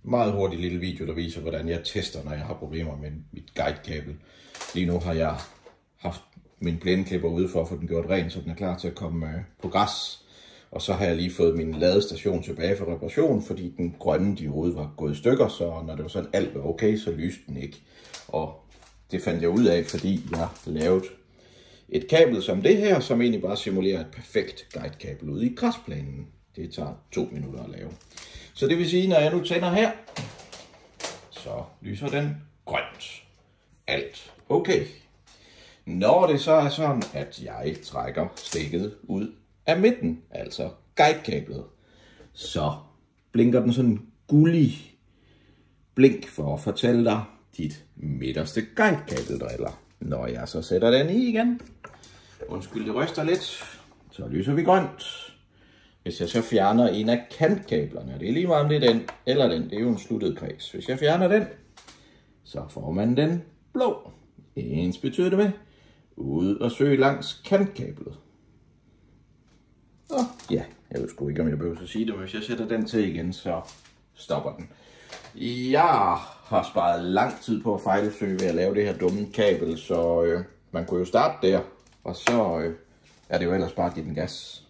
meget hurtig lille video, der viser, hvordan jeg tester, når jeg har problemer med mit guidekabel. Lige nu har jeg haft min plæneklipper ude for at få den gjort ren, så den er klar til at komme på græs. Og så har jeg lige fået min ladestation tilbage for reparation, fordi den grønne diode var gået i stykker, så når det var sådan alt var okay, så lyste den ikke. Og det fandt jeg ud af, fordi jeg lavede et kabel som det her, som egentlig bare simulerer et perfekt guidekabel ude i græsplænen. Det tager 2 minutter at lave. Så det vil sige, når jeg nu tænder her, så lyser den grønt. Alt okay. Når det så er sådan, at jeg trækker stikket ud af midten, altså guidekablet, så blinker den sådan gullig blink for at fortælle dig, dit midterste guidekabel driller. Når jeg så sætter den i igen, undskyld det ryster lidt, så lyser vi grønt. Hvis jeg så fjerner en af kantkablerne, det er lige meget om det er den eller den, det er jo en sluttet kreds. Hvis jeg fjerner den, så får man den blå. Ens betyder det med, ud og søge langs kantkablet. Og ja, jeg ved sgu ikke, om jeg behøver at sige det, men hvis jeg sætter den til igen, så stopper den. Jeg har sparet lang tid på at fejlsøge ved at lave det her dumme kabel, så man kunne jo starte der, og så er det jo ellers bare at give den gas.